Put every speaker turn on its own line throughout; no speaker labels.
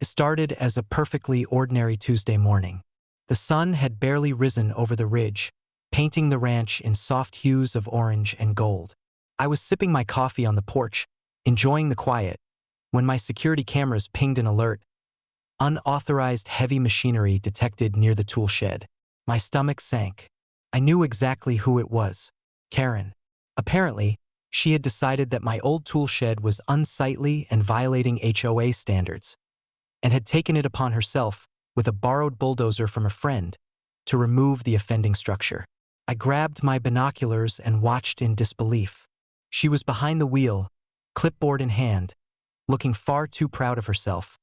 It started as a perfectly ordinary Tuesday morning. The sun had barely risen over the ridge, painting the ranch in soft hues of orange and gold. I was sipping my coffee on the porch, enjoying the quiet, when my security cameras pinged an alert. Unauthorized heavy machinery detected near the tool shed. My stomach sank. I knew exactly who it was. Karen. Apparently, she had decided that my old tool shed was unsightly and violating HOA standards, and had taken it upon herself, with a borrowed bulldozer from a friend, to remove the offending structure. I grabbed my binoculars and watched in disbelief. She was behind the wheel, clipboard in hand, looking far too proud of herself,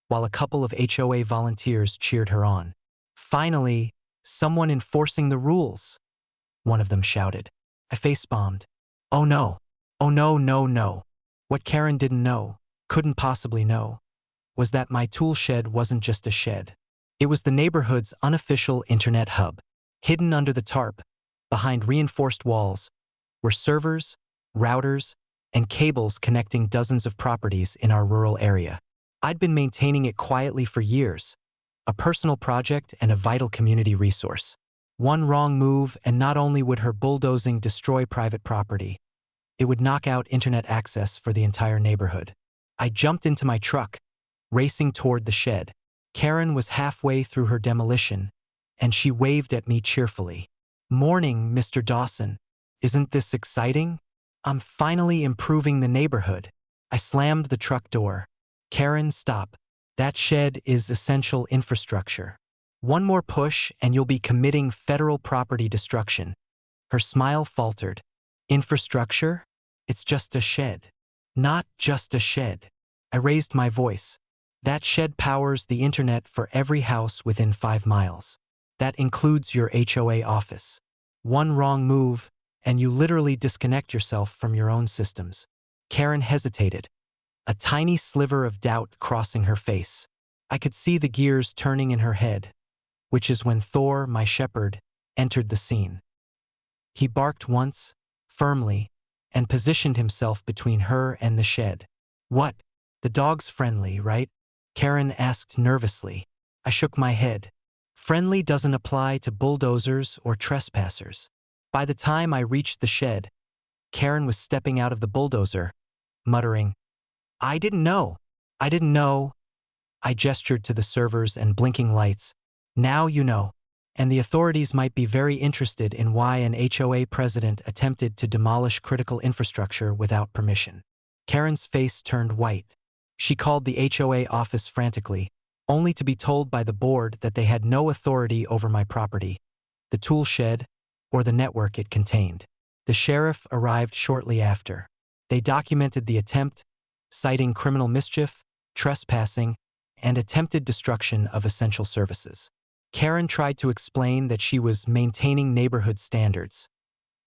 while a couple of HOA volunteers cheered her on. "Finally, someone enforcing the rules," one of them shouted. I face-bombed. Oh no. Oh no, no, no. What Karen didn't know, couldn't possibly know, was that my tool shed wasn't just a shed. It was the neighborhood's unofficial internet hub. Hidden under the tarp, behind reinforced walls, were servers, routers, and cables connecting dozens of properties in our rural area. I'd been maintaining it quietly for years, a personal project and a vital community resource. One wrong move and not only would her bulldozing destroy private property, it would knock out internet access for the entire neighborhood. I jumped into my truck, racing toward the shed. Karen was halfway through her demolition, and she waved at me cheerfully. "Morning, Mr. Dawson. Isn't this exciting? I'm finally improving the neighborhood." I slammed the truck door. "Karen, stop. That shed is essential infrastructure. One more push and you'll be committing federal property destruction." Her smile faltered. "Infrastructure? It's just a shed." "Not just a shed." I raised my voice. "That shed powers the internet for every house within 5 miles. That includes your HOA office. One wrong move, and you literally disconnect yourself from your own systems." Karen hesitated, a tiny sliver of doubt crossing her face. I could see the gears turning in her head, which is when Thor, my shepherd, entered the scene. He barked once, firmly, and positioned himself between her and the shed. "What? The dog's friendly, right?" Karen asked nervously. I shook my head. "Friendly doesn't apply to bulldozers or trespassers." By the time I reached the shed, Karen was stepping out of the bulldozer, muttering, I didn't know. I gestured to the servers and blinking lights. "Now you know. And the authorities might be very interested in why an HOA president attempted to demolish critical infrastructure without permission." Karen's face turned white. She called the HOA office frantically, only to be told by the board that they had no authority over my property, the tool shed, or the network it contained. The sheriff arrived shortly after. They documented the attempt, citing criminal mischief, trespassing, and attempted destruction of essential services. Karen tried to explain that she was maintaining neighborhood standards,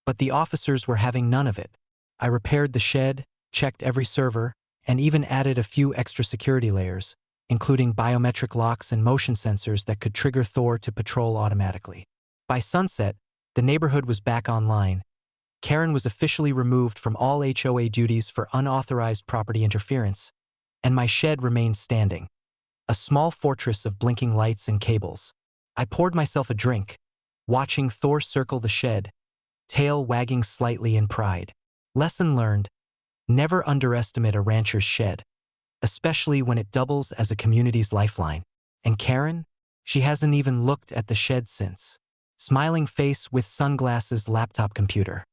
but the officers were having none of it. I repaired the shed, checked every server, and even added a few extra security layers, including biometric locks and motion sensors that could trigger Thor to patrol automatically. By sunset, the neighborhood was back online. Karen was officially removed from all HOA duties for unauthorized property interference, and my shed remained standing, a small fortress of blinking lights and cables. I poured myself a drink, watching Thor circle the shed, tail wagging slightly in pride. Lesson learned: never underestimate a rancher's shed, especially when it doubles as a community's lifeline. And Karen? She hasn't even looked at the shed since. Smiling face with sunglasses, laptop computer.